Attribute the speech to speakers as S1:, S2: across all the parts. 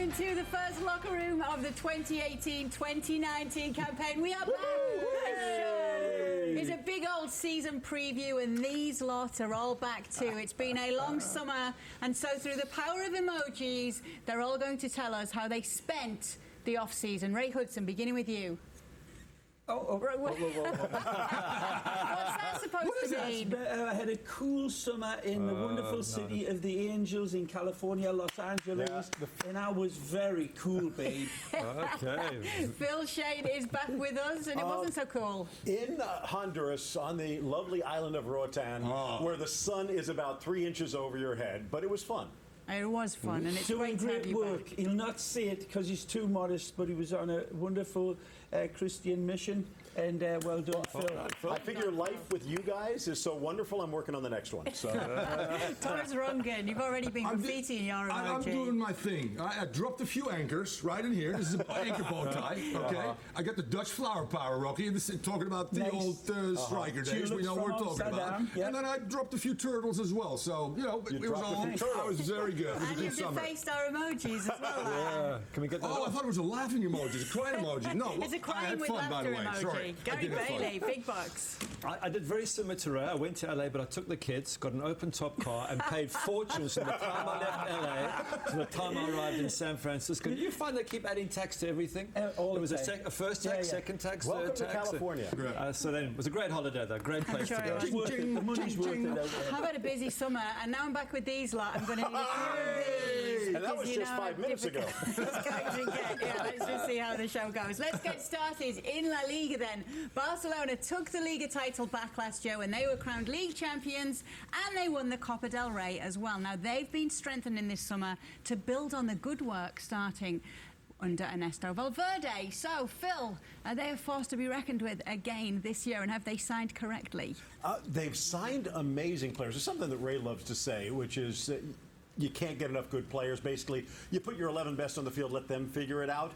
S1: into the first locker room of the 2018-2019 campaign. We are back. It's a big old season preview, and these lots are all back too. It's been a long summer, and so through the power of emojis, they're all going to tell us how they spent the off-season. Ray Hudson, beginning with you. What's that supposed to mean?
S2: I had a cool summer in the wonderful city of the Angels in California, Los Angeles, and I was very cool, babe.
S3: Okay.
S1: Phil Shane is back with us, and it wasn't so cool.
S4: In Honduras, on the lovely island of Roatan, where the sun is about 3 inches over your head, but it was fun.
S1: It was fun, and it's
S2: Doing
S1: great to have you
S2: work.
S1: back.
S2: He'll not say it because he's too modest, but he was on a wonderful Christian mission, and well done, Phil.
S4: I figure life with you guys is so wonderful, I'm working on the next one. So.
S1: Thomas Rungan, you've already been graffitiing your emoji.
S5: I'm doing my thing. I dropped a few anchors right in here. This is an anchor bow tie, okay? I got the Dutch flower power, Rocky, and this is talking about the old striker days. We know what we're talking about.
S2: Yep.
S5: And then I dropped a few turtles as well. So, you know, it was all, I was very good. It was a
S1: And
S5: good
S1: you've
S5: summer.
S1: defaced our emojis as well.
S3: Can we get that?
S5: Oh, I thought it was a laughing emoji, a crying emoji. No,
S1: It's a
S5: I
S1: crying
S5: had
S1: with
S5: fun, by the
S1: laughter
S5: way.
S1: emoji.
S5: Sorry.
S1: Gary Bailey, big bucks.
S3: I did very similar to Ray. I went to LA, but I took the kids, got an open-top car, and paid fortunes from the time I left LA to the time I arrived in San Francisco. Did you find they keep adding tax to everything?
S2: All
S3: There was
S2: the
S3: a
S2: time.
S3: first tax, second tax,
S4: Welcome
S3: third
S4: to
S3: tax.
S4: California.
S3: So then it was a great holiday, though. Great place to go.
S2: It's worth it. The money's worth it out there.
S1: I've had a busy summer, and now I'm back with these lot. I'm going to need a few of these.
S4: And that was
S1: because,
S4: just 5 minutes ago.
S1: It's going to get, let's just see how the show goes. Let's get started in La Liga then. Barcelona took the Liga title back last year when they were crowned league champions, and they won the Copa del Rey as well. Now, they've been strengthening this summer to build on the good work starting under Ernesto Valverde. So, Phil, are they a force to be reckoned with again this year, and have they signed correctly?
S4: They've signed amazing players. There's something that Ray loves to say, which is you can't get enough good players. Basically, you put your 11 best on the field, let them figure it out.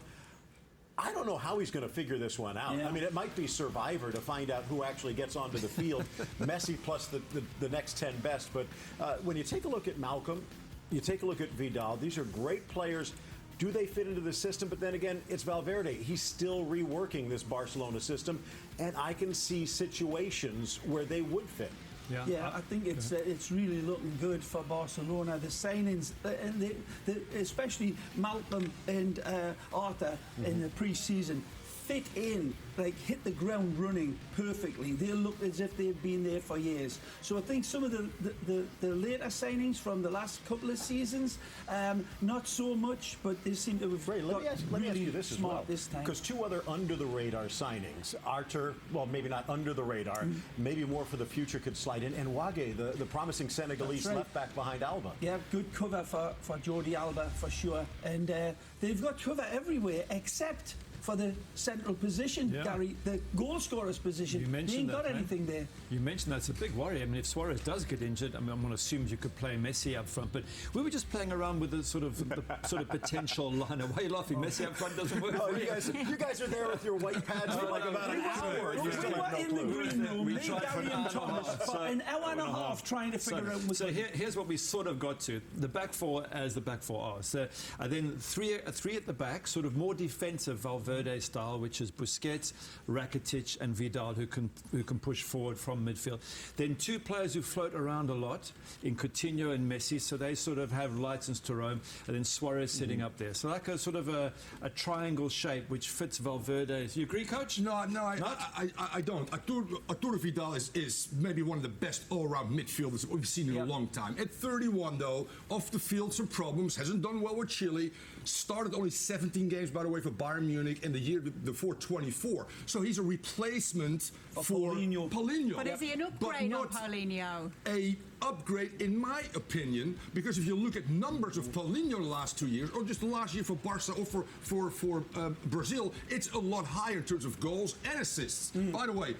S4: I don't know how he's going to figure this one out.
S2: Yeah.
S4: I mean, it might be Survivor to find out who actually gets onto the field. Messi plus the next 10 best. But when you take a look at Malcolm, you take a look at Vidal, these are great players. Do they fit into the system? But then again, it's Valverde. He's still reworking this Barcelona system, and I can see situations where they would fit.
S2: Yeah, I think it's really looking good for Barcelona. The signings, especially Malcolm and Arthur in the pre-season, fit in, like hit the ground running perfectly. They look as if they've been there for years. So I think some of the later signings from the last couple of seasons, not so much, but they seem to have
S4: Ray, let me ask you this as well.
S2: This time.
S4: Because two other under-the-radar signings, Arthur, well, maybe not under the radar, maybe more for the future could slide in, and Wage, the promising Senegalese left back behind Alba.
S2: Yeah, good cover for Jordi Alba, for sure. And they've got cover everywhere, except for the central position, Gary, the goal scorer's position.
S3: You mentioned
S2: they ain't
S3: that,
S2: got anything there.
S3: You mentioned that's a big worry. I mean, if Suarez does get injured, I mean, I'm going to assume you could play Messi up front, but we were just playing around with the sort of potential lineup. Why are you laughing? Messi up front doesn't work.
S4: Oh, you guys are there with your white pads for like about an hour.
S2: We were in the green room, me, Gary and Thomas, for an hour and a half trying to figure out
S3: So here's what we sort of got to. The back four as the back four are. So then three at the back, sort of more defensive Valverde style, which is Busquets, Rakitic and Vidal, who can push forward from midfield. Then two players who float around a lot in Coutinho and Messi, so they sort of have license to roam, and then Suarez sitting up there. So like a sort of a triangle shape which fits Valverde. You agree, Coach?
S5: No, I don't. Arturo Vidal is maybe one of the best all-round midfielders we've seen in a long time. At 31, though, off the field, some problems. Hasn't done well with Chile. Started only 17 games, by the way, for Bayern Munich, and the year before 24. So he's a replacement for Paulinho.
S1: But is he an upgrade on Paulinho?
S5: A upgrade, in my opinion, because if you look at numbers of Paulinho the last 2 years, or just the last year for Barca or for Brazil, it's a lot higher in terms of goals and assists. By the way,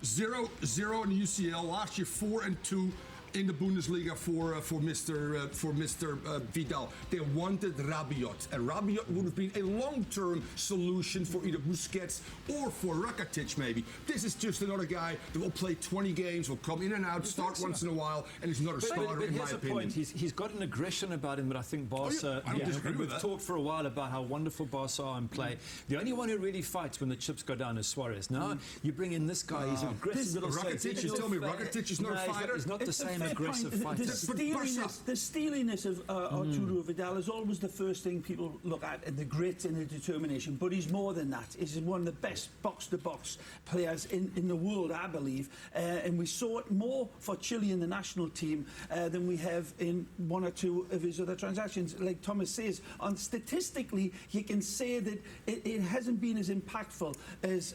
S5: 0-0 in UCL last year, 4-2 in the Bundesliga for Mr. Vidal. They wanted Rabiot, and Rabiot would have been a long-term solution for either Busquets or for Rakitic maybe. This is just another guy that will play 20 games, will come in and out, start once in a while, and is not a starter in my opinion.
S3: He's got an aggression about him that I think Barca.
S5: I don't disagree with
S3: we've
S5: that.
S3: talked for a while about how wonderful Barca are in play. The only one who really fights when the chips go down is Suarez. Now you bring in this guy. He's an aggressive little.
S5: Rakitic, you tell me Rakitic is not a fighter?
S3: He's not the same aggressive fighter.
S2: The steeliness of Arturo Vidal is always the first thing people look at, and the grit and the determination. But he's more than that. He's one of the best box-to-box players in the world, I believe. And we saw it more for Chile in the national team than we have in one or two of his other transactions. Like Thomas says, statistically, you can say that it hasn't been as impactful as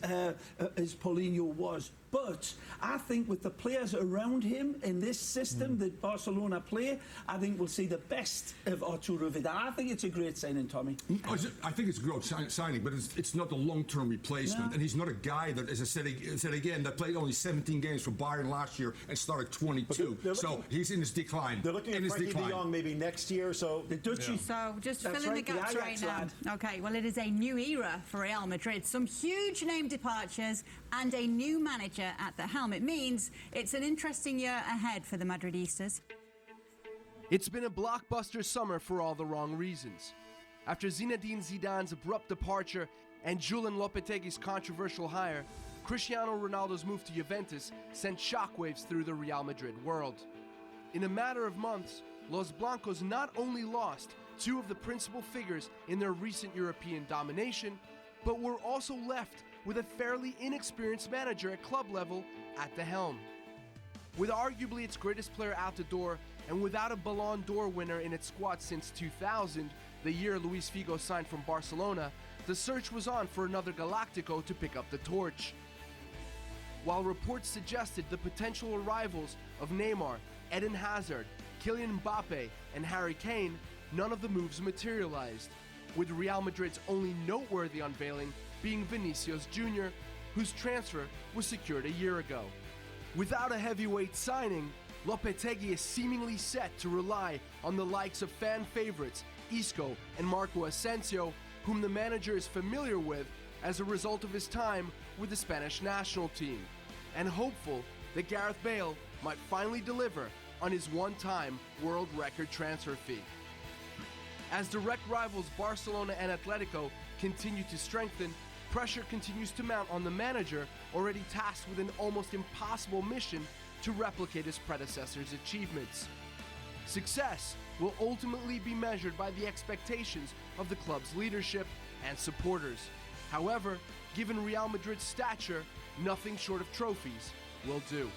S2: Paulinho was. But I think with the players around him in this system that Barcelona play, I think we'll see the best of Arturo Vidal. I think it's a great signing, Tommy.
S5: I think it's a great signing, but it's not a long-term replacement. No. And he's not a guy that, as I said again, that played only 17 games for Bayern last year and started 22. So he's in his decline.
S4: They're looking at Frankie de Jong maybe next year. So
S2: the Dutchie.
S1: So just filling the gaps right now. Okay, well, it is a new era for Real Madrid. Some huge name departures and a new manager at the helm. It means it's an interesting year ahead for the Madridistas.
S6: It's been a blockbuster summer for all the wrong reasons. After Zinedine Zidane's abrupt departure and Julen Lopetegui's controversial hire, Cristiano Ronaldo's move to Juventus sent shockwaves through the Real Madrid world. In a matter of months, Los Blancos not only lost two of the principal figures in their recent European domination, but were also left with a fairly inexperienced manager at club level at the helm. With arguably its greatest player out the door and without a Ballon d'Or winner in its squad since 2000, the year Luis Figo signed from Barcelona, the search was on for another Galactico to pick up the torch. While reports suggested the potential arrivals of Neymar, Eden Hazard, Kylian Mbappe, and Harry Kane, none of the moves materialized, with Real Madrid's only noteworthy unveiling being Vinicius Jr., whose transfer was secured a year ago. Without a heavyweight signing, Lopetegui is seemingly set to rely on the likes of fan favorites Isco and Marco Asensio, whom the manager is familiar with as a result of his time with the Spanish national team, and hopeful that Gareth Bale might finally deliver on his one-time world record transfer fee. As direct rivals Barcelona and Atletico continue to strengthen, pressure continues to mount on the manager, already tasked with an almost impossible mission to replicate his predecessor's achievements. Success will ultimately be measured by the expectations of the club's leadership and supporters. However, given Real Madrid's stature, nothing short of trophies will do.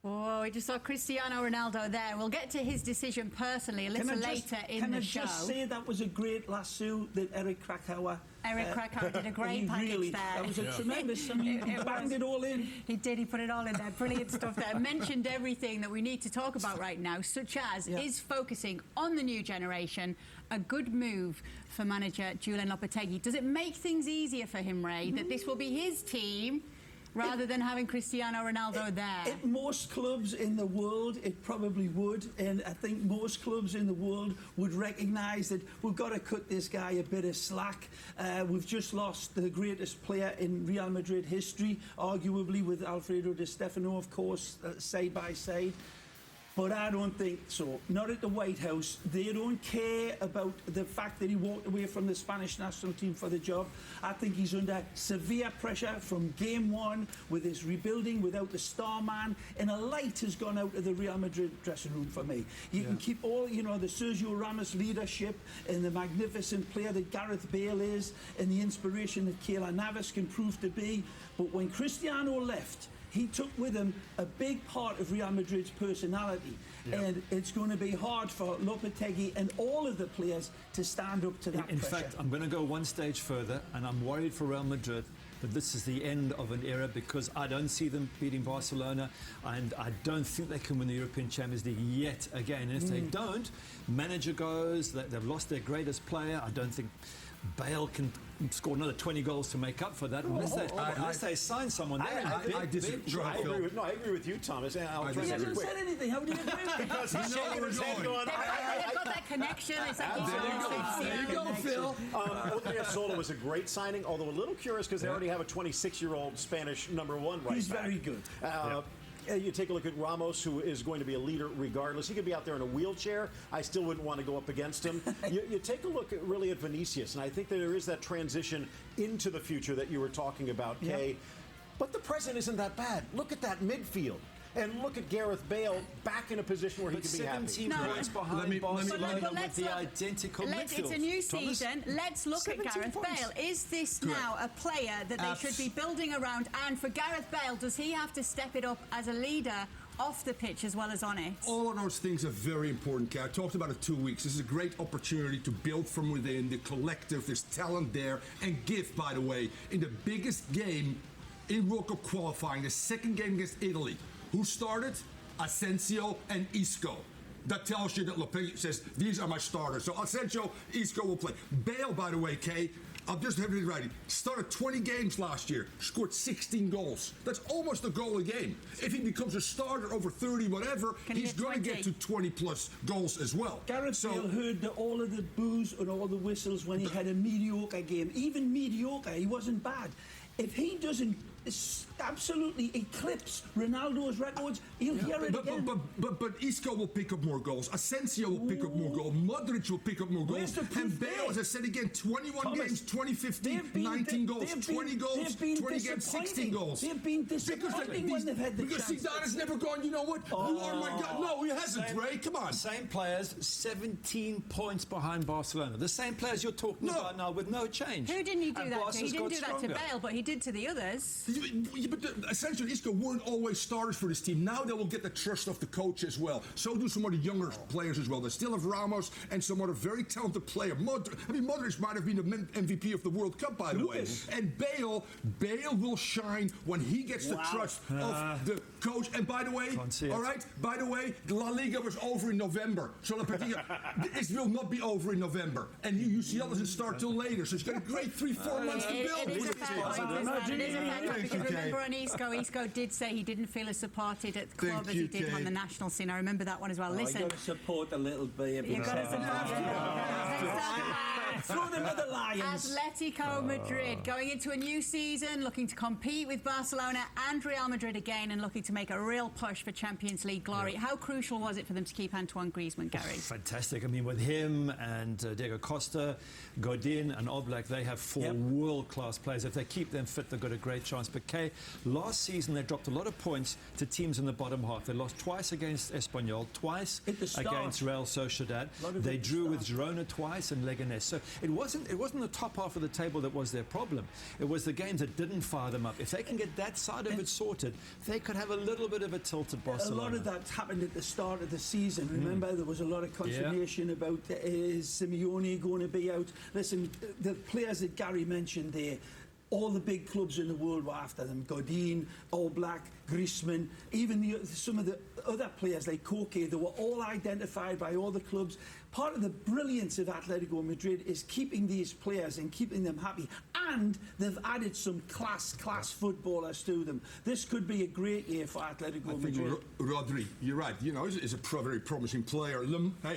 S1: Oh, we just saw Cristiano Ronaldo there. We'll get to his decision personally a little later in the show.
S2: Can I just say that was a great lasso that Eric Krakauer...
S1: Eric Krakauer did a great package there.
S2: That was a tremendous... I mean, he banged it all in.
S1: He did. He put it all in there. Brilliant stuff there. Mentioned everything that we need to talk about right now, such as is focusing on the new generation a good move for manager Julen Lopetegui? Does it make things easier for him, Ray, that this will be his team rather than having Cristiano Ronaldo there?
S2: At most clubs in the world, it probably would. And I think most clubs in the world would recognise that we've got to cut this guy a bit of slack. We've just lost the greatest player in Real Madrid history, arguably with Alfredo Di Stefano, of course, side by side. But I don't think so. Not at the White House. They don't care about the fact that he walked away from the Spanish national team for the job. I think he's under severe pressure from game one with his rebuilding without the star man. And a light has gone out of the Real Madrid dressing room for me. You can keep all, you know, the Sergio Ramos leadership and the magnificent player that Gareth Bale is and the inspiration that Keylor Navas can prove to be. But when Cristiano left, he took with him a big part of Real Madrid's personality. And it's going to be hard for Lopetegui and all of the players to stand up to that pressure.
S3: In fact, I'm going to go one stage further, and I'm worried for Real Madrid that this is the end of an era, because I don't see them beating Barcelona, and I don't think they can win the European Champions League yet again. And if they don't, manager goes, they've lost their greatest player. I don't think Bale can score another 20 goals to make up for that, unless they sign someone there.
S5: I disagree.
S4: I agree with you, Thomas. And I'll
S2: He
S4: try to
S2: hasn't
S4: quick.
S2: said anything. How do you agree with him?
S4: Because he's shaking his head going,
S1: They've got that connection. It's like
S5: There you go, Phil.
S4: Odriozola was a great signing, although a little curious because they already have a 26-year-old Spanish #1 right
S2: He's
S4: back.
S2: very good.
S4: You take a look at Ramos, who is going to be a leader regardless. He could be out there in a wheelchair. I still wouldn't want to go up against him. You take a look really at Vinicius, and I think that there is that transition into the future that you were talking about, Kay. But the present isn't that bad. Look at that midfield. And look at Gareth Bale back in a position where he could be happy.
S3: 17 points behind Barcelona with the identical midfield.
S1: It's a new season. Let's look at Gareth Bale. Is this now a player that they should be building around? And for Gareth Bale, does he have to step it up as a leader off the pitch as well as on it?
S5: All of those things are very important, Kay. I talked about it 2 weeks. This is a great opportunity to build from within, the collective, there's talent there, and give, by the way, in the biggest game in World Cup qualifying, the second game against Italy. Who started? Asensio and Isco. That tells you that Lopetegui says, these are my starters. So Asensio, Isco will play. Bale, by the way, Kay, I'll just have it right. Started 20 games last year, scored 16 goals. That's almost a goal a game. If he becomes a starter over 30, whatever, he's going to get to 20-plus goals as well.
S2: Gareth Bale heard all of the boos and all the whistles when he had a mediocre game. Even mediocre, he wasn't bad. If he doesn't absolutely eclipse Ronaldo's records, he'll hear it again.
S5: But Isco will pick up more goals. Asensio will pick up more goals. Modric will pick up more goals. And Bale, as I said again, 21 games, 2015, 19 goals, 20 goals, 20 games, 16 goals.
S2: They've been disappointing when they've had the
S5: Because
S2: chance.
S5: Zidane has never gone, you know what? You are my God. No, he hasn't, Ray. Come on.
S3: Same players, 17 points behind Barcelona. The same players you're talking about now with no change.
S1: Who didn't he do
S3: And
S1: that to?
S3: Barca's
S1: He didn't
S3: got
S1: do that to
S3: stronger.
S1: Bale, but he did to the others.
S5: But Asensio and Isco weren't always starters for this team. Now they will get the trust of the coach as well. So do some of the younger players as well. They still have Ramos and some other very talented player. Modric might have been the MVP of the World Cup, by the way. And Bale will shine when he gets the trust of the coach. And by the way, all right, by the way, La Liga was over in November. So this will not be over in November. And UCL doesn't start till later. So it's got a great 3-4 months to build.
S1: It is a fair point. It is a fair point. Because
S5: Okay.
S1: remember on Isco did say he didn't feel as supported at the club as he did on the national scene. I remember that one as well. Listen,
S2: You've got to support a little baby.
S1: you've got to support
S2: Throw them at the Lions.
S1: Atletico Madrid going into a new season, looking to compete with Barcelona and Real Madrid again, and looking to make a real push for Champions League glory. How crucial was it for them to keep Antoine Griezmann, Gary?
S3: Fantastic. I mean, with him and Diego Costa, Godin and Oblak, they have four world-class players. If they keep them fit, they've got a great chance. But Kay, last season they dropped a lot of points to teams in the bottom half. They lost twice against Espanyol, twice against Real Sociedad. They drew with Girona twice and Leganés. So it wasn't the top half of the table that was their problem. It was the games that didn't fire them up. If they can get that side of it sorted, they could have a little bit of a tilt at Barcelona.
S2: A lot of that happened at the start of the season. Remember, there was a lot of consternation about is Simeone going to be out. Listen, the players that Gary mentioned there, all the big clubs in the world were after them. Godin, Oblak, Griezmann, even some of the other players like Koke, they were all identified by all the clubs. Part of the brilliance of Atletico Madrid is keeping these players and keeping them happy. And they've added some class footballers to them. This could be a great year for Atletico Madrid.
S5: Rodri, you're right. You know, he's a very promising player.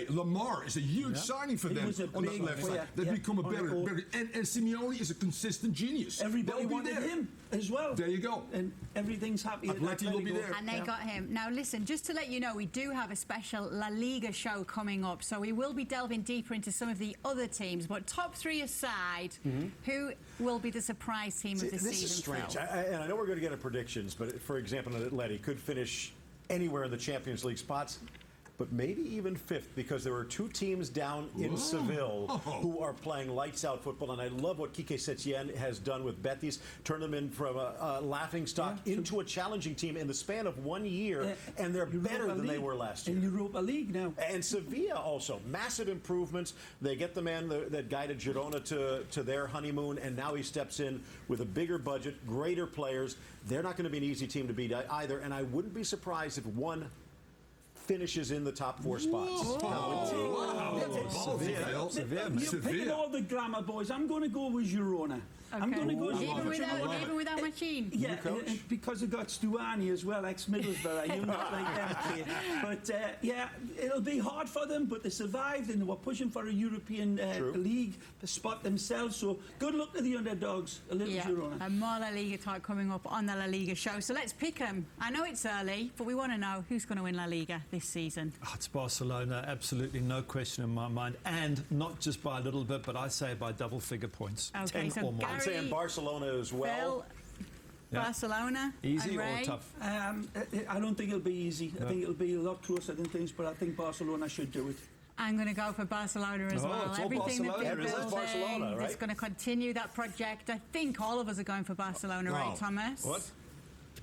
S5: Lamar is a huge signing for them on that left side. They've become a better. And Simeone is a consistent genius.
S2: Everybody wanted him as well.
S5: There you go.
S2: And everything's happy.
S5: Atleti will be there.
S1: And they got him. Now listen, just to let you know, we do have a special La Liga show coming up, so we will be delving deeper into some of the other teams. But top three aside, who will be the surprise team of the season?
S4: This is strange.
S1: Phil?
S4: And I know we're going to get a predictions, but for example, Atleti could finish anywhere in the Champions League spots, but maybe even fifth, because there are two teams down in Seville who are playing lights-out football. And I love what Quique Setien has done with Betis, turn them in from a laughingstock into a challenging team in the span of 1 year, and they're better than they were last year.
S2: In Europa League now.
S4: And Sevilla also, massive improvements. They get the man that guided Girona to their honeymoon, and now he steps in with a bigger budget, greater players. They're not going to be an easy team to beat either, and I wouldn't be surprised if one finishes in the top 4 spots.
S2: You're picking all the glamour boys. I'm going to go with Girona. I'm going to go with
S1: Even without Machine.
S2: Yeah, and because I've got Stuani as well, ex-Middlesbrough. You not like them, kid. But yeah, it'll be hard for them, but they survived and they were pushing for a European league spot themselves. So good luck to the underdogs, a little Girona.
S1: And more La Liga talk coming up on the La Liga show. So let's pick them. I know it's early, but we want to know who's going to win La Liga this season.
S3: Oh, it's Barcelona, absolutely no question in my mind. And not just by a little bit, but I say by double-figure points.
S1: Okay,
S3: 10
S1: so
S3: or more.
S4: I'm saying Barcelona as well.
S1: Phil, Barcelona.
S3: Easy
S1: and
S3: or
S1: Ray?
S3: tough?
S2: I don't think it'll be easy. I think it'll be a lot closer than things, but I think Barcelona should do it.
S1: I'm going to go for Barcelona as well.
S3: It's all
S1: Everything
S3: Barcelona.
S1: that they're
S4: It is
S1: building,
S4: Barcelona, right?
S1: it's going to continue that project. I think all of us are going for Barcelona, right, Thomas?
S3: What?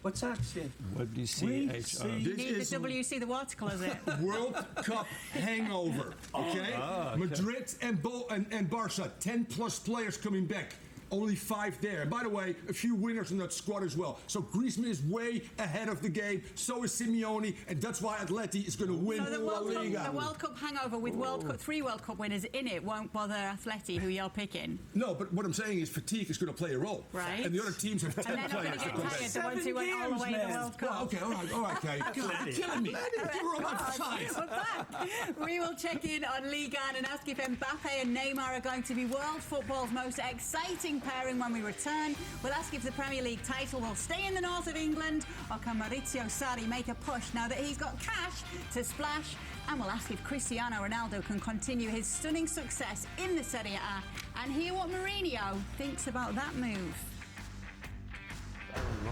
S2: What's that, Steve?
S3: WCHO.
S1: You need the WC, the water closet.
S5: World Cup hangover, okay? Madrid and Barca, 10+ players coming back. Only 5 there. And by the way, a few winners in that squad as well. So Griezmann is way ahead of the game. So is Simeone, and that's why Atleti is going to win
S1: So
S5: La Liga.
S1: the World Cup hangover with 3 World Cup winners in it won't bother Atleti, who you're picking.
S5: No, but what I'm saying is fatigue is going to play a role.
S1: Right.
S5: And the other teams have 10
S1: And they're not going
S5: players.
S1: to get tired, the ones who went all the way to the World Cup.
S5: Well, okay, all right, Kay. You're killing me. You're on my side.
S1: We're back. We will check in on Ligue 1 and ask if Mbappe and Neymar are going to be world football's most exciting pairing when we return. We'll ask if the Premier League title will stay in the north of England, or can Maurizio Sarri make a push now that he's got cash to splash? And we'll ask if Cristiano Ronaldo can continue his stunning success in the Serie A, and hear what Mourinho thinks about that move.
S7: I don't know,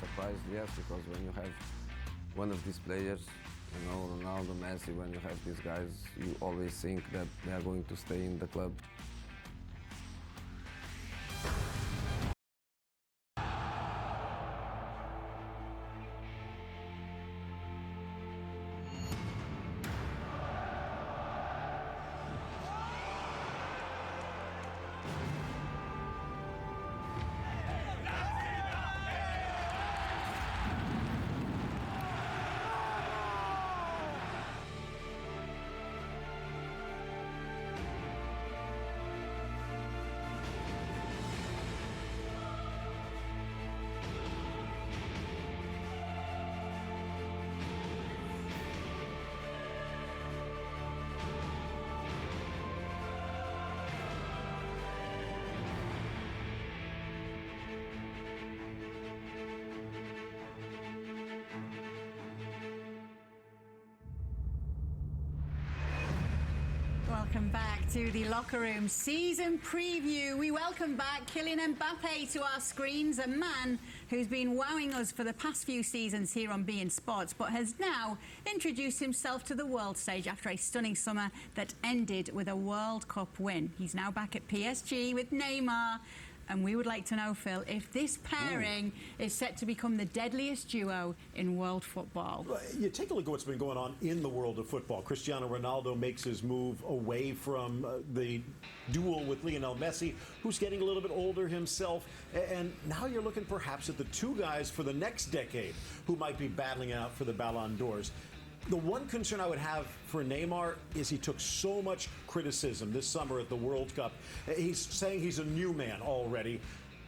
S7: surprised, yes, because when you have one of these players, you know, Ronaldo, Messi, when you have these guys, you always think that they are going to stay in the club.
S1: Welcome back to the Locker Room season preview. We welcome back Kylian Mbappe to our screens, a man who's been wowing us for the past few seasons here on beIN Sports, but has now introduced himself to the world stage after a stunning summer that ended with a World Cup win. He's now back at PSG with Neymar. And we would like to know, Phil, if this pairing is set to become the deadliest duo in world football.
S4: Well, you take a look at what's been going on in the world of football. Cristiano Ronaldo makes his move away from the duel with Lionel Messi, who's getting a little bit older himself. And now you're looking perhaps at the 2 guys for the next decade who might be battling out for the Ballon d'Ors. The one concern I would have for Neymar is he took so much criticism this summer at the World Cup. He's saying he's a new man already,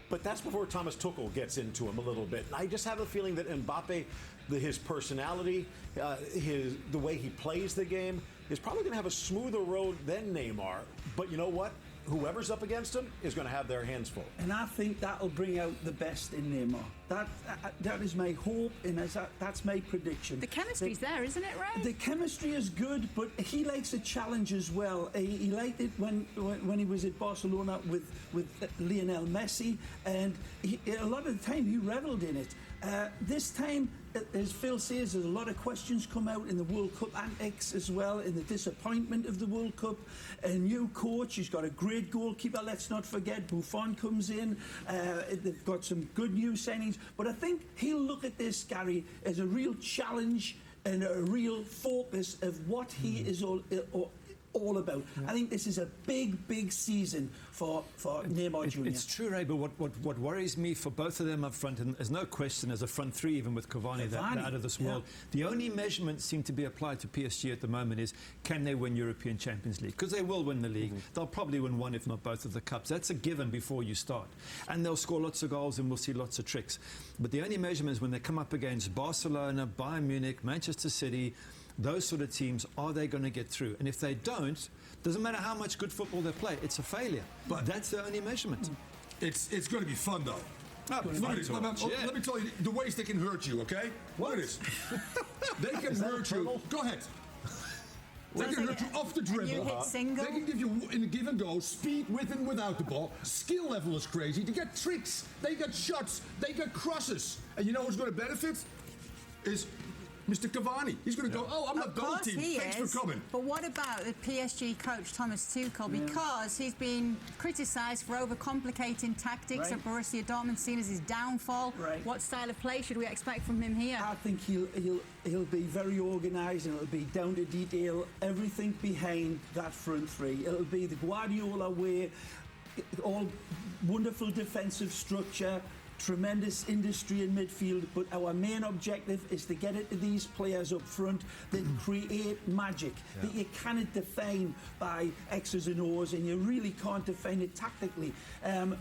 S4: but that's before Thomas Tuchel gets into him a little bit. And I just have a feeling that Mbappe, his personality, the way he plays the game, is probably going to have a smoother road than Neymar. But you know what? Whoever's up against him is going to have their hands full.
S2: And I think that'll bring out the best in Neymar. That is my hope, and that's my prediction.
S1: The chemistry's there, isn't it, Ray?
S2: The chemistry is good, but he likes a challenge as well. He liked it when he was at Barcelona with Lionel Messi, and a lot of the time he revelled in it. This time, as Phil says, there's a lot of questions come out in the World Cup antics as well, in the disappointment of the World Cup. A new coach, he's got a great goalkeeper, let's not forget. Buffon comes in. They've got some good new signings. But I think he'll look at this, Gary, as a real challenge and a real focus of what he is all all about. I think this is a big season for Neymar Jr.
S3: It's true, Ray, but what worries me for both of them up front, and there's no question as a front three, even with Cavani, that out of this world, the only measurements seem to be applied to PSG at the moment is, can they win European Champions League? Because they will win the league. They'll probably win one, if not both of the cups. That's a given before you start. And they'll score lots of goals and we'll see lots of tricks. But the only measurement is when they come up against Barcelona, Bayern Munich, Manchester City, those sort of teams, are they going to get through? And if they don't, doesn't matter how much good football they play, it's a failure. But that's the only measurement.
S5: It's going to be fun, though. Let me tell you the ways they can hurt you, okay? Look at this. They can hurt you. Go ahead. They can hurt you off the dribble.
S1: You hit single.
S5: They can give you, in a give and go, speed with and without the ball. Skill level is crazy. They get tricks. They get shots. They get crosses. And you know who's going to benefit? Is Mr. Cavani. He's going to go, oh, I'm not goal team. Thanks for coming.
S1: But what about the PSG coach, Thomas Tuchel? Because he's been criticised for overcomplicating tactics at Borussia Dortmund, seen as his downfall. What style of play should we expect from him here?
S2: I think he'll be very organised, and it'll be down to detail, everything behind that front three. It'll be the Guardiola way, all wonderful defensive structure, tremendous industry in midfield, but our main objective is to get it to these players up front that create magic that you cannot define by X's and O's, and you really can't define it tactically.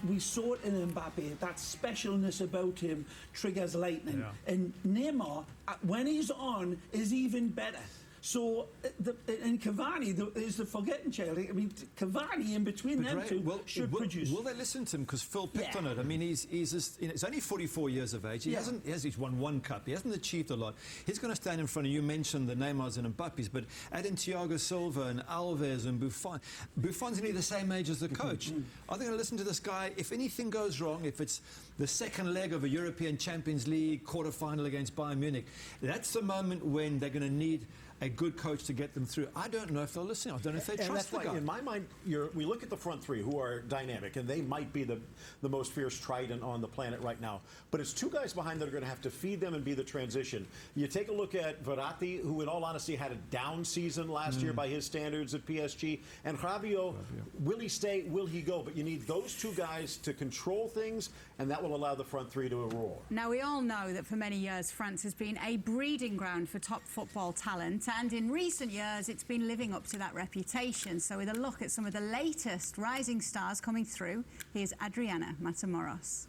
S2: We saw it in Mbappe, that specialness about him triggers lightning, and Neymar, when he's on, is even better. So, and Cavani is the forgetting child. I mean, Cavani in between them two should produce.
S3: Will they listen to him? Because Phil picked on it. I mean, he's only 44 years of age. He's won one cup. He hasn't achieved a lot. He's going to stand in front of you. Mentioned the Neymars and Mbappes, but add in Thiago Silva and Alves and Buffon. Buffon's nearly the same age as the coach. Are they going to listen to this guy? If anything goes wrong, if it's the second leg of a European Champions League quarter-final against Bayern Munich, that's the moment when they're going to need a good coach to get them through. I don't know if they'll listen. I don't know if they trust the guy.
S4: In my mind, we look at the front three who are dynamic, and they might be the most fierce trident on the planet right now. But it's two guys behind that are going to have to feed them and be the transition. You take a look at Verratti, who in all honesty had a down season last year by his standards at PSG, and Rabiot, will he stay, will he go? But you need those two guys to control things, and that will allow the front three to roar.
S1: Now, we all know that for many years France has been a breeding ground for top football talent, and in recent years it's been living up to that reputation. So with a look at some of the latest rising stars coming through, here's Adriana Matamoros.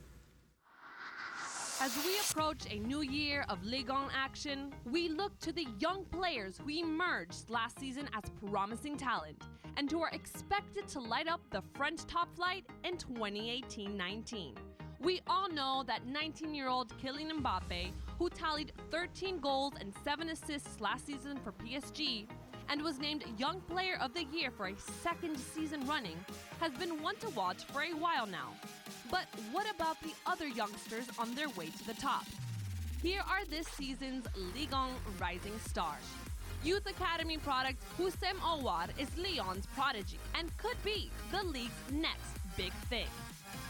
S8: As we approach a new year of Ligue 1 action, we look to the young players who emerged last season as promising talent and who are expected to light up the French top flight in 2018-19. We all know that 19-year-old Kylian Mbappe, who tallied 13 goals and 7 assists last season for PSG and was named Young Player of the Year for a second season running, has been one to watch for a while now. But what about the other youngsters on their way to the top? Here are this season's Ligue 1 rising stars. Youth Academy product Houssem Aouar is Lyon's prodigy and could be the league's next big thing.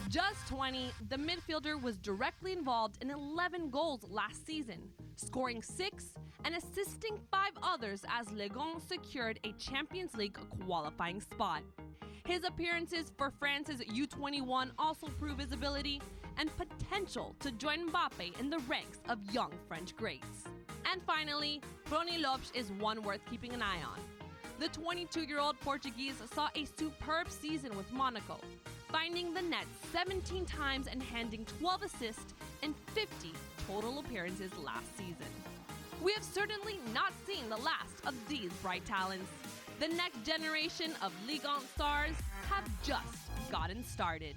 S8: Just 20, the midfielder was directly involved in 11 goals last season, scoring 6 and assisting 5 others as Ligon secured a Champions League qualifying spot. His appearances for France's U21 also prove his ability and potential to join Mbappe in the ranks of young French greats. And finally, Rony Lopes is one worth keeping an eye on. The 22-year-old Portuguese saw a superb season with Monaco, finding the net 17 times and handing 12 assists in 50 total appearances last season. We have certainly not seen the last of these bright talents. The next generation of Ligue 1 stars have just gotten started.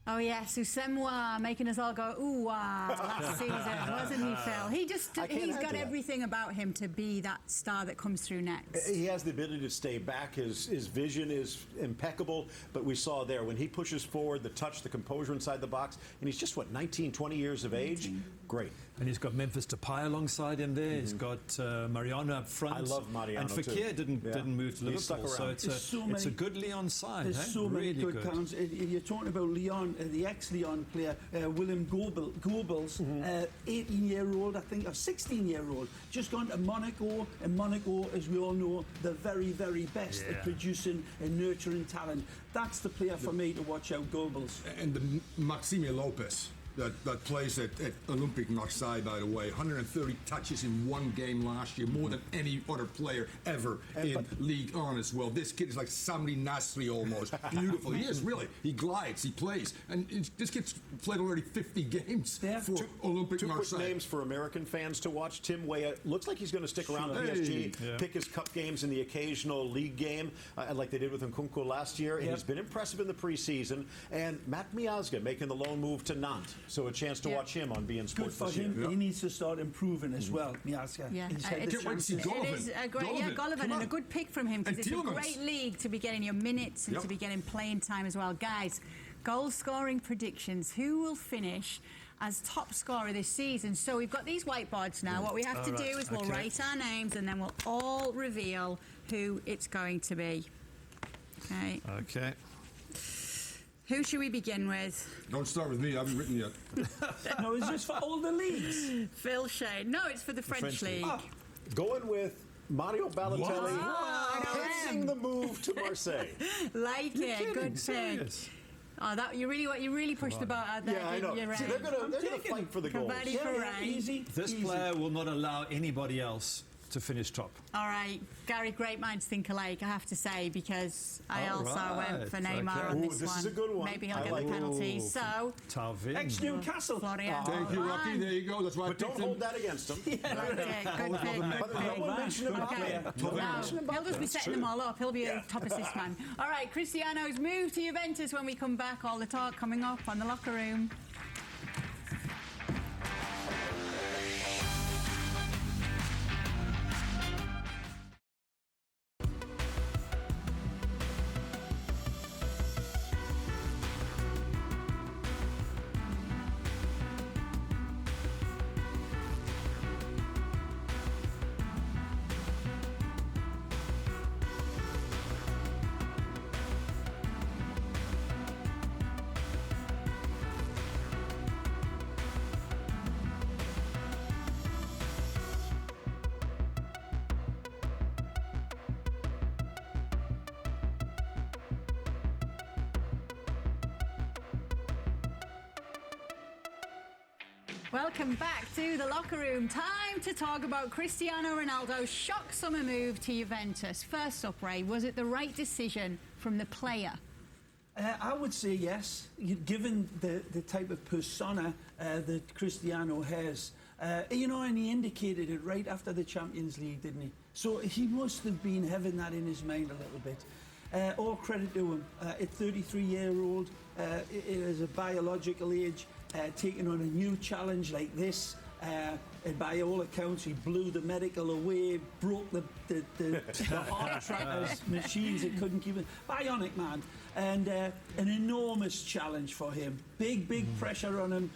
S1: Oh yes, Houssem Aouar making us all go ooh ah last season, wasn't he, Phil? He's got everything about him to be that star that comes through next.
S4: He has the ability to stay back. His vision is impeccable, but we saw there when he pushes forward, the touch, the composure inside the box, and he's just 19, 20 years of age. great.
S3: And he's got Memphis Depay alongside him there. He's got Mariano up front.
S4: I love Mariano,
S3: and Fekir
S4: too.
S3: didn't move to
S4: He stuck
S3: Liverpool.
S4: around.
S3: So it's a good Lyon side.
S2: There's so many
S3: really
S2: good counts. You're talking about Lyon, the ex-Lyon player, William Goebbels, 18-year-old, I think, or 16-year-old, just gone to Monaco. And Monaco, as we all know, the very, very best at producing and nurturing talent. That's the player for me to watch out, Goebbels.
S5: And the Maxime Lopez. That plays at Olympique Marseille, by the way. 130 touches in one game last year, more than any other player ever in Ligue 1 as well. This kid is like Samri Nasri almost. Beautiful. He is, really. He glides, he plays. And this kid's played already 50 games for Olympique Marseille.
S4: Quick names for American fans to watch. Tim Weah looks like he's going to stick around at PSG, pick his cup games in the occasional league game, like they did with Nkunku last year. And he's been impressive in the preseason. And Matt Miazga making the loan move to Nantes. So a chance to watch him on beIN Sports
S2: Good for him. He needs to start improving as well, Miazga.
S1: Yeah,
S2: He's had the
S1: it
S2: chances.
S1: is a great, Golovin, and a good pick from him because it's a great league to be getting your minutes and to be getting playing time as well. Guys, goal scoring predictions. Who will finish as top scorer this season? So we've got these whiteboards now. What we have to do is we'll write our names and then we'll all reveal who it's going to be. Okay.
S3: Okay.
S1: Who should we begin with?
S5: Don't start with me. I haven't written yet.
S2: No, it's just for all the leagues.
S1: Phil Shane. No, it's for the French League.
S4: Going with Mario Balotelli, pitching the move to Marseille.
S1: Like it. Good pick. Oh, that you really pushed the boat out there.
S4: Yeah, I know.
S1: You're right.
S4: See, they're going to fight for the goals.
S2: Easy.
S3: This player will not allow anybody else to finish top.
S1: All right, Gary, great minds think alike, I have to say, because I also went for Neymar on this one.
S4: Is a good one.
S1: Maybe he'll get the penalty. So,
S2: ex-Newcastle.
S1: Florian.
S5: Thank you, Rocky. There you go. That's why.
S4: But don't hold that against him.
S1: Like it. Good pick.
S4: No one mentioned Mbappe.
S1: No, he'll just be setting them all up. He'll be a top assist man. All right, Cristiano's move to Juventus when we come back. All the talk coming up on The Locker Room. Welcome back to The Locker Room. Time to talk about Cristiano Ronaldo's shock summer move to Juventus. First up, Ray, was it the right decision from the player?
S2: I would say yes, given the type of persona that Cristiano has. You know, and he indicated it right after the Champions League, didn't he? So he must have been having that in his mind a little bit. All credit to him. At 33-year-old, it is a biological age, taking on a new challenge like this. And by all accounts, he blew the medical away, broke the heart trackers machines that couldn't keep it. Bionic man. And an enormous challenge for him. Big pressure on him.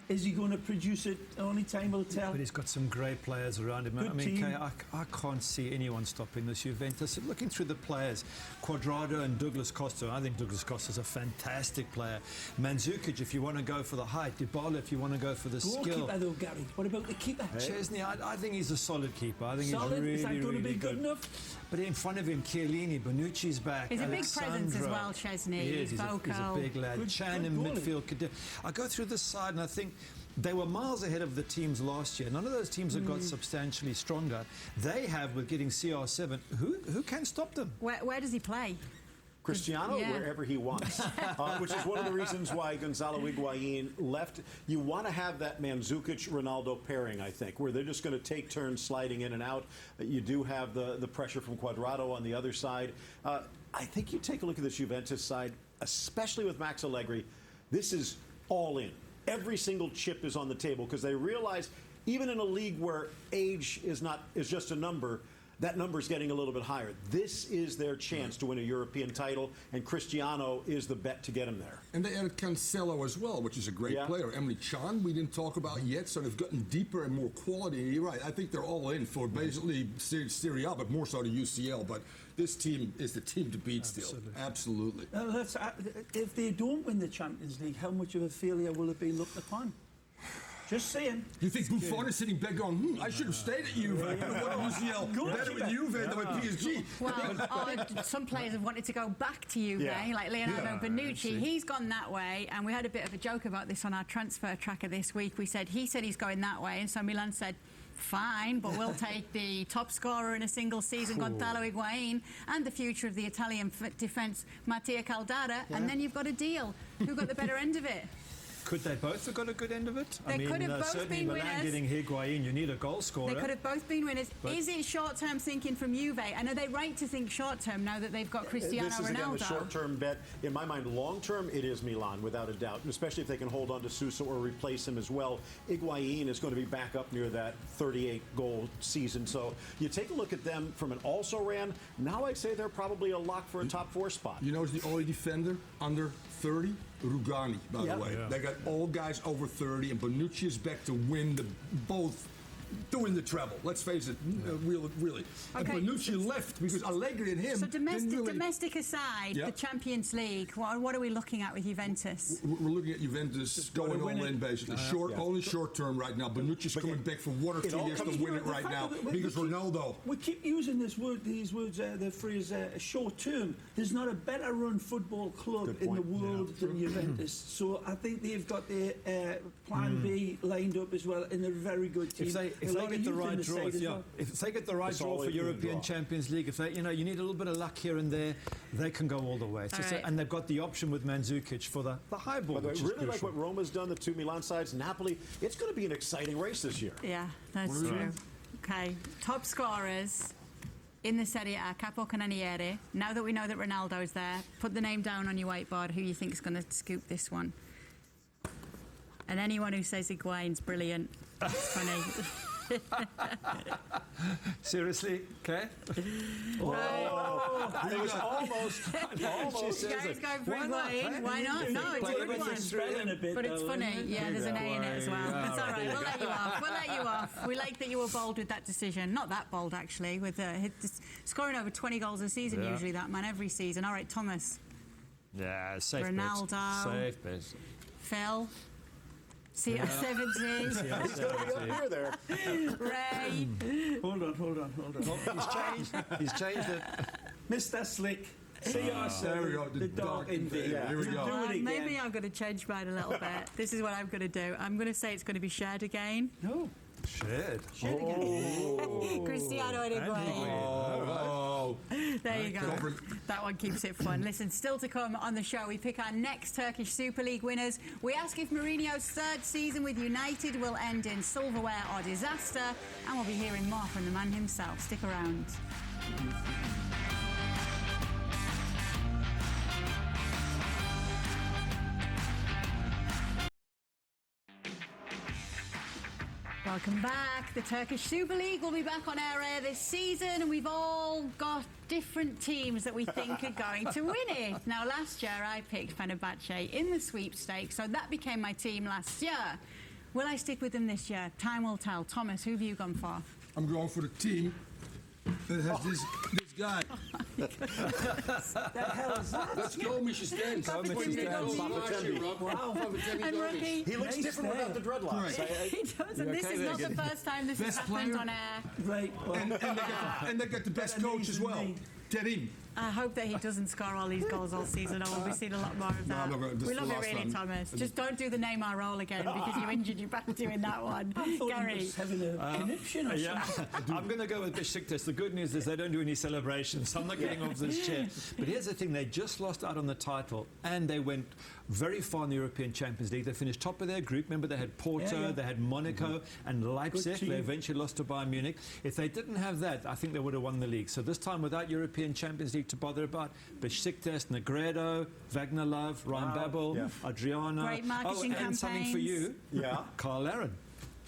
S2: Is he going to produce it? Only time will tell.
S3: But he's got some great players around him.
S2: Good team.
S3: Kay, I can't see anyone stopping this Juventus. Looking through the players, Cuadrado and Douglas Costa. I think Douglas Costa's a fantastic player. Mandzukic, if you want to go for the height. Dybala, if you want to go for the skill.
S2: Goalkeeper though, Gary. What about the keeper?
S3: Chesney, I think he's a solid keeper. I think
S2: Solid?
S3: he's really,
S2: Is that going to be
S3: really
S2: good enough?
S3: But in front of him, Chiellini, Bonucci's back.
S1: He's a big presence as well, Chesney.
S3: He is. He's a big lad.
S2: Good
S3: Chan in
S2: goalie.
S3: midfield. I go through this side and I think they were miles ahead of the teams last year. None of those teams have got substantially stronger. They have, with getting CR7, who can stop them?
S1: Where does he play?
S4: Cristiano, wherever he wants, which is one of the reasons why Gonzalo Higuain left. You want to have that Mandzukic-Ronaldo pairing, I think, where they're just going to take turns sliding in and out. You do have the pressure from Cuadrado on the other side. I think you take a look at this Juventus side, especially with Max Allegri. This is all in. Every single chip is on the table because they realize even in a league where age is just a number, that number's getting a little bit higher. This is their chance to win a European title, and Cristiano is the bet to get him there.
S5: And they added Cancelo as well, which is a great player. Emily Can, we didn't talk about yet, so they've gotten deeper and more quality. And you're right, I think they're all in for basically Serie A, but more so the UCL. But this team is the team to beat still. Absolutely.
S2: If they don't win the Champions League, how much of a failure will it be looked upon? Just saying.
S5: You think Buffon is sitting back going, I should have stayed at Juve. I could have won UCL better with Juve than with PSG.
S1: Well, some players have wanted to go back to Juve, like Leonardo Bonucci. He's gone that way, and we had a bit of a joke about this on our transfer tracker this week. He said he's going that way, and so Milan said, fine, but we'll take the top scorer in a single season, Gonzalo Higuain, and the future of the Italian defence, Mattia Caldara, and then you've got a deal. Who got the better end of it?
S3: Could they both have got a good end of it?
S1: They could have both
S3: certainly
S1: been
S3: Milan
S1: winners.
S3: getting Higuain, you need a goal scorer.
S1: They could have both been winners.
S3: But
S1: is it short-term thinking from Juve? And are they right to think short-term now that they've got Cristiano
S4: This is
S1: Ronaldo?
S4: again the short-term bet. In my mind, long-term, it is Milan, without a doubt, especially if they can hold on to Sousa or replace him as well. Higuain is going to be back up near that 38-goal season. So you take a look at them from an also-ran. Now I'd say they're probably a lock for a top-4 spot.
S5: You know who's the only defender under 30? Rugani, by the way. They got all guys over 30, and Bonucci is back to win both doing the treble. Let's face it, really. And Bonucci left because Allegri and him.
S1: So domestic aside, the Champions League, what are we looking at with Juventus?
S5: We're looking at Juventus going all in, basically. Only short term right now. Bonucci's coming back for 1 or 2 years to win it right now because Ronaldo.
S2: We keep using the phrase short term. There's not a better run football club in the world than Juventus. So I think they've got their plan B lined up as well, and they're a very good team.
S3: If they get the right draw, if they get the right draw for European Champions League, if they, you need a little bit of luck here and there, they can go all the way. And they've got the option with Mandzukic for the high ball.
S4: I really like what Roma's done, the two Milan sides, Napoli. It's going to be an exciting race this year.
S1: Yeah, that's true. Okay, top scorers in the Serie A, Capo Canoniere. Now that we know that Ronaldo's there, put the name down on your whiteboard. Who you think is going to scoop this one? And anyone who says Higuain's brilliant. It's funny.
S3: Seriously? Okay.
S4: It was almost.
S1: You guys going for Higuain? Why not? No, it's a good one. But it's funny. Yeah, there's an A in it as well. It's all right. We'll let you off. We'll let you off. We like that you were bold with that decision. Not that bold, actually, with scoring over 20 goals a season, usually that man, every season. All right, Thomas.
S3: Yeah, safe
S1: Ronaldo.
S3: Safe bets.
S1: Phil. CR17.
S4: You're there.
S1: Ray.
S2: Hold on.
S3: He's changed it.
S2: Mr. Slick. CR7. The dark envy.
S5: Here we go.
S1: Maybe I'm going to change mine a little bit. This is what I'm going to do. I'm going to say it's going to be shared again.
S2: No.
S3: Shared.
S1: Again. Cristiano and Higuain. There you go. That one keeps it fun. Listen, still to come on the show, we pick our next Turkish Super League winners. We ask if Mourinho's third season with United will end in silverware or disaster. And we'll be hearing more from the man himself. Stick around. Welcome back. The Turkish Super League will be back on our air this season, and we've all got different teams that we think are going to win it. Now, last year I picked Fenerbahce in the sweepstakes, so that became my team last year. Will I stick with them this year? Time will tell. Thomas, who have you gone for?
S5: I'm going for the team that has this guy.
S2: The hell is that?
S5: Let's go, Misha Stens.
S1: Wow. And Rookie.
S4: He looks different without the dreadlocks.
S1: He does, and this is not the first time this has happened on air.
S2: Right.
S5: And they got the best coach as well, Terim.
S1: I hope that he doesn't score all these goals all season, or we'll be seeing a lot more of that. We love it really, Thomas. Just don't do the Neymar roll again, because you injured your back doing that one. Gary.
S2: Having a conniption or something.
S3: I'm going to go with Besiktas. The good news is they don't do any celebrations, so I'm not getting off this chair. But here's the thing, they just lost out on the title, and they went very far in the European Champions League. They finished top of their group. Remember, they had Porto, they had Monaco, and Leipzig. They eventually lost to Bayern Munich. If they didn't have that, I think they would have won the league. So this time, without European Champions League to bother about, Besiktas, Negredo, Wagner Love, Ryan Babel, Adriano.
S1: Great marketing
S3: and something for you, Carl Aaron.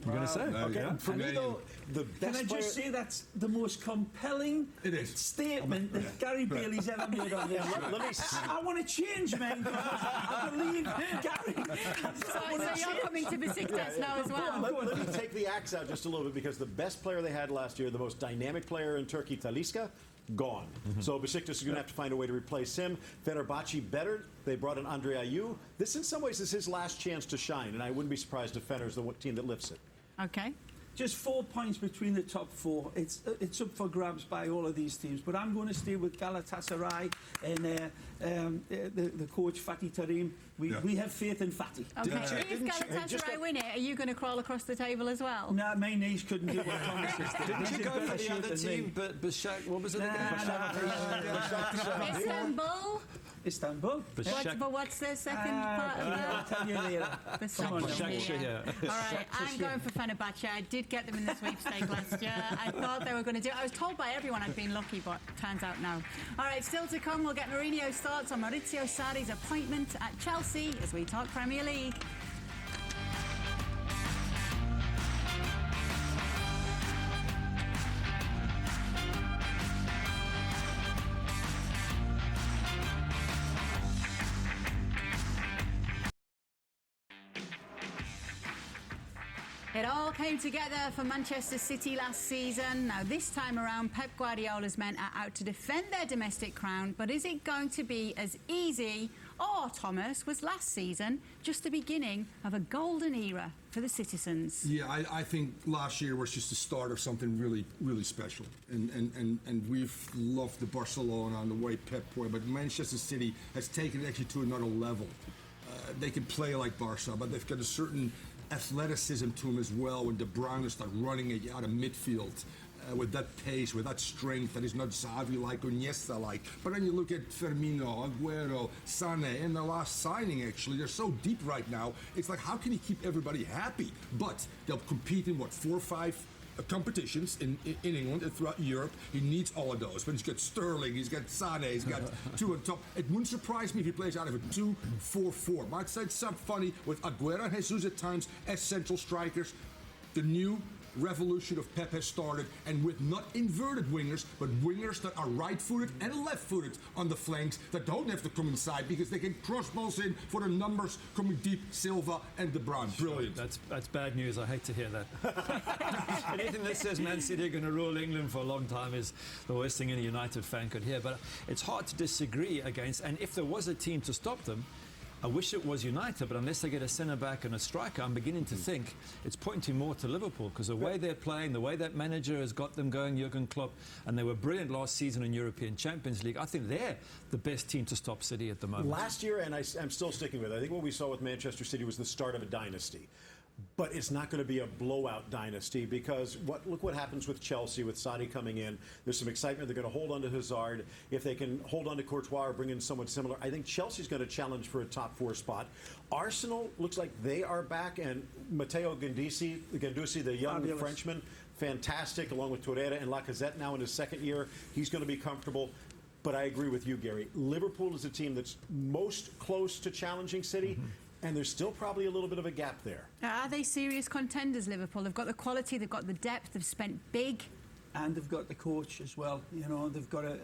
S3: You're going to say?
S4: Okay,
S3: Yeah.
S4: for me though, the
S2: Can
S4: best
S2: I
S4: player...
S2: just say that's the most compelling statement that Gary Bailey's ever made on this?
S4: Let me...
S2: I want to change, man. I believe Gary.
S1: So you're coming to Besiktas now as well.
S4: Let me take the axe out just a little bit, because the best player they had last year, the most dynamic player in Turkey, Talisca, gone. So Besiktas is going to have to find a way to replace him. Fenerbahce better. They brought in Andre Ayew. This, in some ways, is his last chance to shine, and I wouldn't be surprised if Fener's the team that lifts it.
S1: Okay.
S2: Just 4 points between the top four. It's up for grabs by all of these teams. But I'm going to stay with Galatasaray and the coach Fatih Terim. We have faith in Fatih.
S1: Okay. If Galatasaray win it, are you going to crawl across the table as well?
S2: No, my knees couldn't do what Thomas did.
S3: Didn't you go for the other team, but Bashak, what was it again?
S1: Istanbul. But what's the second part of that?
S2: I'll tell you later.
S1: All right, I'm going for Fenerbahce. I did get them in the sweepstake last year. I thought they were going to do it. I was told by everyone I'd been lucky, but turns out no. All right, still to come, we'll get Mourinho's thoughts on Maurizio Sarri's appointment at Chelsea as we talk Premier League. It all came together for Manchester City last season. Now, this time around, Pep Guardiola's men are out to defend their domestic crown. But is it going to be as easy, or, Thomas, was last season just the beginning of a golden era for the citizens?
S5: Yeah, I think last year was just the start of something really, really special. And we've loved the Barcelona and the way Pep played, but Manchester City has taken it actually to another level. They can play like Barca, but they've got a certain athleticism to him as well when De Bruyne start running it out of midfield with that pace, with that strength that is not Xavi-like or Iniesta-like. But then you look at Firmino, Aguero, Sané, and the last signing, actually, they're so deep right now. It's like, how can he keep everybody happy? But they'll compete in, 4 or 5 competitions in England and throughout Europe. He needs all of those. But he's got Sterling, he's got Sané, he's got two on top. It wouldn't surprise me if he plays out of a 2-4-4. Might say something funny with Aguero and Jesus at times as central strikers. The new revolution of Pep has started, and with not inverted wingers, but wingers that are right-footed and left-footed on the flanks that don't have to come inside because they can cross balls in for the numbers coming deep, Silva and De Bruyne. Brilliant.
S3: That's bad news. I hate to hear that. Anything that says Man City are going to rule England for a long time is the worst thing any United fan could hear. But it's hard to disagree against, and if there was a team to stop them, I wish it was United, but unless they get a centre-back and a striker, I'm beginning to think it's pointing more to Liverpool, because the way they're playing, the way that manager has got them going, Jurgen Klopp, and they were brilliant last season in European Champions League, I think they're the best team to stop City at the moment.
S4: Last year, and I'm still sticking with it, I think what we saw with Manchester City was the start of a dynasty. But it's not going to be a blowout dynasty, because look what happens with Chelsea, with Sadi coming in. There's some excitement. They're going to hold on to Hazard. If they can hold on to Courtois or bring in someone similar, I think Chelsea's going to challenge for a top 4 spot. Arsenal looks like they are back, and Matteo Guendouzi, the young Frenchman, fantastic, along with Torreira and Lacazette now in his second year. He's going to be comfortable. But I agree with you, Gary. Liverpool is the team that's most close to challenging City. And there's still probably a little bit of a gap there.
S1: Are they serious contenders, Liverpool? They've got the quality, they've got the depth, they've spent big.
S2: And they've got the coach as well. You know, they've got a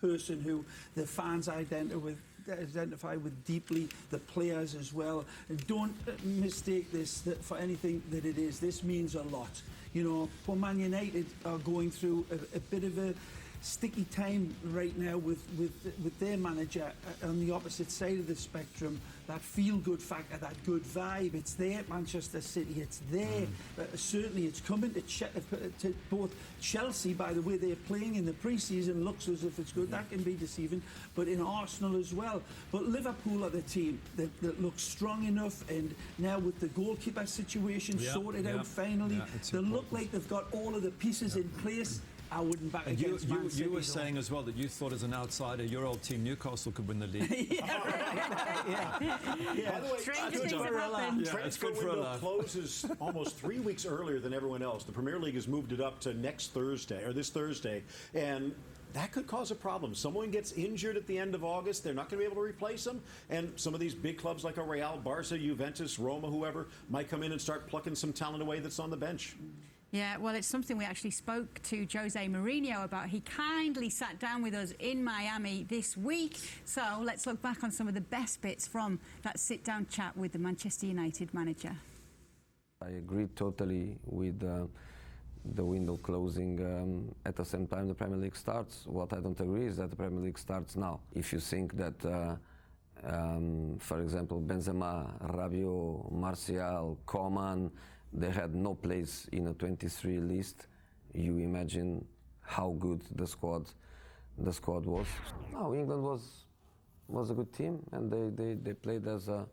S2: person who the fans identify with deeply, the players as well. And don't mistake this for anything that it is. This means a lot. You know, well, Man United are going through a bit of a sticky time right now with their manager on the opposite side of the spectrum. That feel-good factor, that good vibe, it's there at Manchester City, it's there. Certainly it's coming to both Chelsea, by the way they're playing in the pre-season, looks as if it's good. That can be deceiving, but in Arsenal as well. But Liverpool are the team that looks strong enough, and now with the goalkeeper situation sorted out finally, they look like they've got all of the pieces in place. I wouldn't back
S3: And
S2: against Man City.
S3: you were
S2: though.
S3: saying as well that you thought as an outsider your old team Newcastle could win the league.
S4: By the way,
S1: Stranger things have happened.
S3: Yeah, it's
S4: transfer
S3: good for a
S4: window
S3: laugh.
S4: closes almost 3 weeks earlier than everyone else. The Premier League has moved it up to next Thursday, or this Thursday, and that could cause a problem. Someone gets injured at the end of August, they're not going to be able to replace them, and some of these big clubs like a Real, Barca, Juventus, Roma, whoever, might come in and start plucking some talent away that's on the bench.
S1: Yeah, well, it's something we actually spoke to Jose Mourinho about. He kindly sat down with us in Miami this week. So let's look back on some of the best bits from that sit-down chat with the Manchester United manager.
S7: I agree totally with the window closing at the same time the Premier League starts. What I don't agree is that the Premier League starts now. If you think that, for example, Benzema, Rabiot, Martial, Coman, they had no place in a 23 list, you imagine how good the squad was. No, England was a good team, and they played as a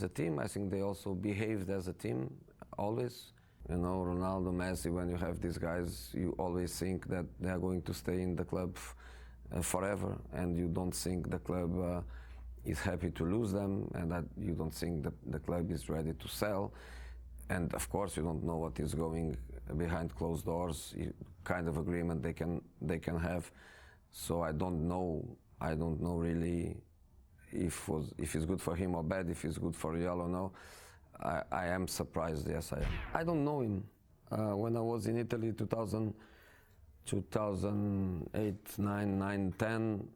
S7: team. I think they also behaved as a team always. You know, Ronaldo, Messi, when you have these guys, you always think that they are going to stay in the club forever, and you don't think the club is happy to lose them, and that you don't think that the club is ready to sell. And of course, you don't know what is going behind closed doors, kind of agreement they can have. So I don't know really if it's good for him or bad, if it's good for Real or no. I am surprised, yes, I am. I don't know him. When I was in Italy 2008, 9, 10,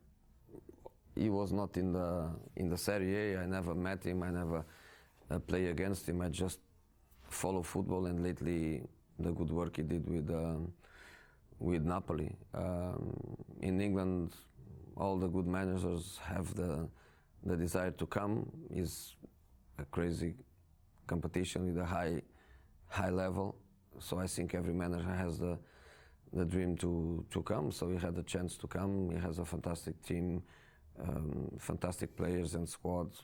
S7: he was not in the Serie A. I never met him, I never play against him. I just follow football, and lately the good work he did with Napoli. In England, all the good managers have the desire to come. It's a crazy competition with a high level. So I think every manager has the dream to come. So he had the chance to come. He has a fantastic team, fantastic players and squad.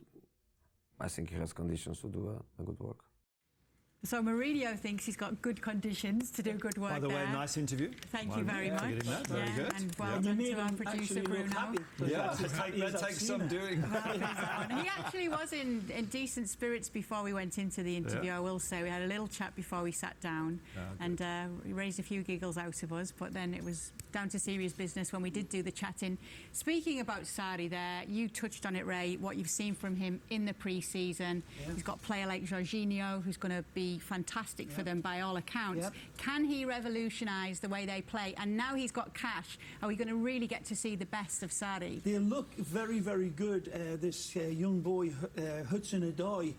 S7: I think he has conditions to do a good work.
S1: So Mourinho thinks he's got good conditions to do good work.
S3: By the way,
S1: there.
S3: nice interview.
S1: Thank you very much.
S3: Getting that. Very good.
S1: And well done to our producer Bruno.
S3: Yeah, that takes some doing.
S1: He actually was in decent spirits before we went into the interview, I will say. We had a little chat before we sat down, and we raised a few giggles out of us, but then it was down to serious business when we did do the chatting. Speaking about Sarri there, you touched on it, Ray, what you've seen from him in the pre-season. He's got a player like Jorginho, who's going to be fantastic for them by all accounts. Can he revolutionise the way they play? And now he's got cash. Are we going to really get to see the best of Sarri?
S2: They look very, very good. This young boy, Hudson-Odoi,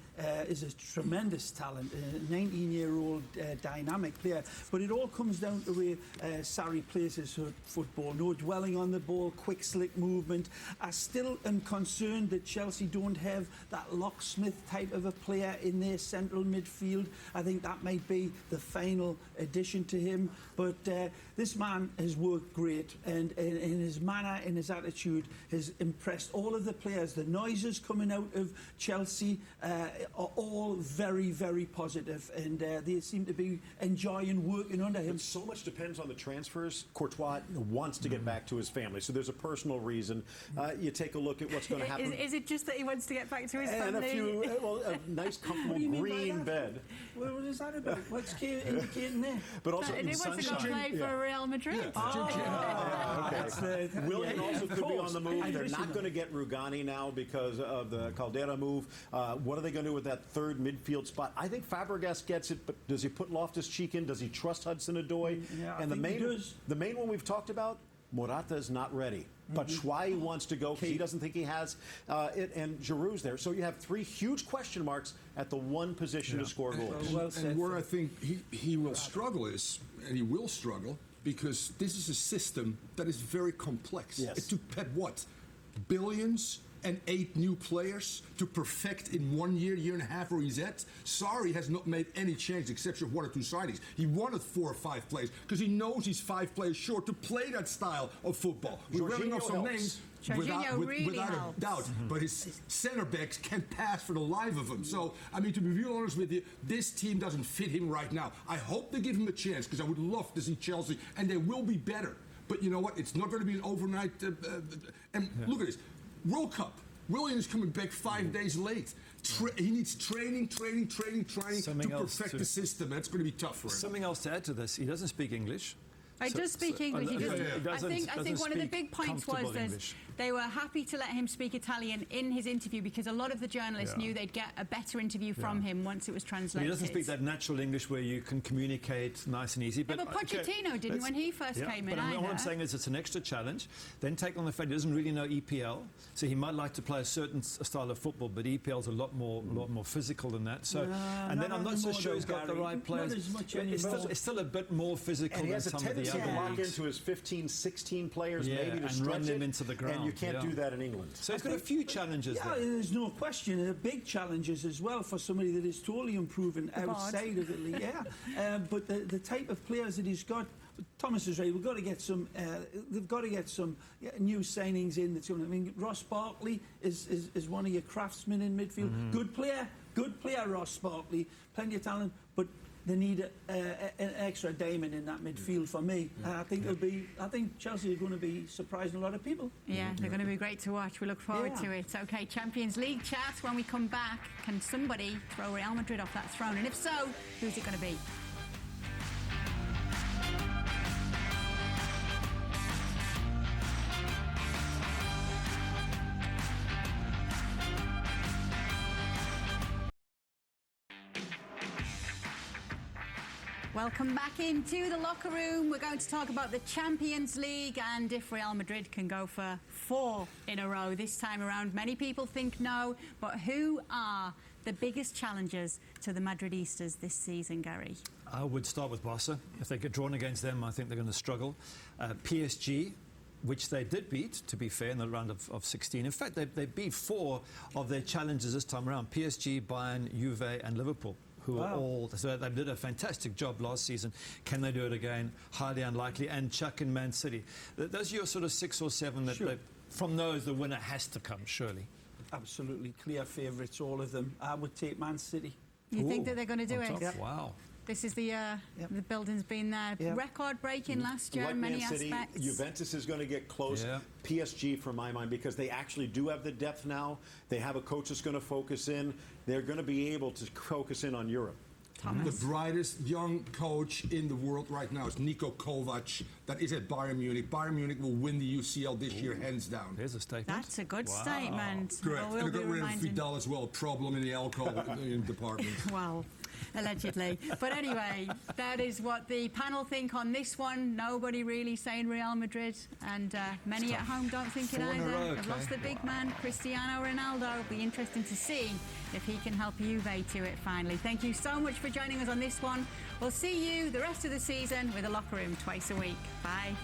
S2: is a tremendous talent, a 19-year-old dynamic player. But it all comes down to where Sarri plays his football. No dwelling on the ball, quick, slick movement. I still am concerned that Chelsea don't have that locksmith type of a player in their central midfield. I think that might be the final addition to him. But this man has worked great, and in his manner, in his attitude, has impressed all of the players. The noises coming out of Chelsea are all very, very positive, and they seem to be enjoying working under him.
S4: But so much depends on the transfers. Courtois wants to get back to his family, so there's a personal reason. You take a look at what's going to happen.
S1: Is it just that he wants to get back to his
S4: and
S1: family?
S4: A nice, comfortable green bed.
S2: What is that about? What's indicating there?
S4: But also
S1: And he wants to go play for Real Madrid.
S4: Willian also could be on the move. They're not
S2: that.
S4: going to get Rugani now because of the Caldera move. What are they going to do with that third midfield spot? I think Fabregas gets it, but does he put Loftus-Cheek in? Does he trust Hudson-Odoi?
S2: Yeah, I
S4: and
S2: think he does.
S4: The main one we've talked about, Morata is not ready. But Schwei wants to go because he doesn't think he has it, and Giroud's there. So you have three huge question marks at the one position to score goals.
S5: And where I think he will struggle is, and he will struggle, because this is a system that is very complex.
S4: Yes.
S5: It took Pep what? Billions and 8 new players to perfect in 1 year, year and a half where he's at. Sarri has not made any change except for 1 or 2 signings. He wanted 4 or 5 players because he knows he's 5 players short to play that style of football. We're running off some names without a doubt, but his center backs can't pass for the life of them. So, I mean, to be real honest with you, this team doesn't fit him right now. I hope they give him a chance because I would love to see Chelsea, and they will be better. But you know what? It's not going to be an overnight. Look at this. World Cup. Williams coming back 5 days late. He needs training to perfect the system. That's going to be tough for him.
S3: Something else to add to this. He doesn't speak English.
S1: He does speak English. I think one of the big points was that they were happy to let him speak Italian in his interview because a lot of the journalists knew they'd get a better interview from him once it was translated.
S3: He doesn't speak that natural English where you can communicate nice and easy.
S1: But Pochettino didn't when he first came in either.
S3: What I'm saying is it's an extra challenge. Then take on the fact he doesn't really know EPL, so he might like to play a certain style of football, but EPL's a lot more physical than that. So, and then I'm not so sure he's got the right players. It's still a bit more physical than some of the other leagues.
S4: Into his 15, 16 players, maybe to
S3: and
S4: stretch
S3: run them
S4: it,
S3: into the ground.
S4: And you can't do that in England.
S3: So he's got a few challenges there.
S2: There's no question. There are big challenges as well for somebody that is totally improving outside of the league. But the type of players that he's got, Thomas is right. We've got to get some. They've got to get some new signings in. That's going. I mean, Ross Barkley is one of your craftsmen in midfield. Good player, Ross Barkley. Plenty of talent, but they need an extra diamond in that midfield for me. I think I think Chelsea are going to be surprising a lot of people.
S1: Yeah, they're going to be great to watch. We look forward to it. Okay, Champions League chat. When we come back, can somebody throw Real Madrid off that throne? And if so, who's it going to be? Welcome back into the locker room. We're going to talk about the Champions League and if Real Madrid can go for 4 in a row this time around. Many people think no, but who are the biggest challengers to the Madridistas this season, Gary?
S3: I would start with Barca. If they get drawn against them, I think they're going to struggle. PSG, which they did beat, to be fair, in the round of 16. In fact, they beat 4 of their challengers this time around. PSG, Bayern, Juve and Liverpool. Who are all, so they did a fantastic job last season. Can they do it again? Highly unlikely. And Chuck and Man City. Those are your sort of 6 or 7 that from those the winner has to come, surely.
S2: Absolutely clear favourites, all of them. I would take Man City.
S1: You think that they're going to do it?
S2: Yep.
S3: Wow.
S1: This is the building's been there. Record-breaking last year in many
S4: Man City,
S1: aspects.
S4: Juventus is going to get close. PSG, from my mind, because they actually do have the depth now. They have a coach that's going to focus in. They're going to be able to focus in on Europe.
S1: Thomas.
S5: The brightest young coach in the world right now is Niko Kovac. That is at Bayern Munich. Bayern Munich will win the UCL this year, hands down.
S3: There's a statement.
S1: That's a good statement.
S5: Correct.
S1: Well,
S5: and they got rid of Vidal as well. Problem in the alcohol department.
S1: Well, allegedly. But anyway, that is what the panel think on this one. Nobody really saying Real Madrid, and many at home don't think it either. They've lost the big man, Cristiano Ronaldo. It'll be interesting to see if he can help Juve to it finally. Thank you so much for joining us on this one. We'll see you the rest of the season with a locker room twice a week. Bye.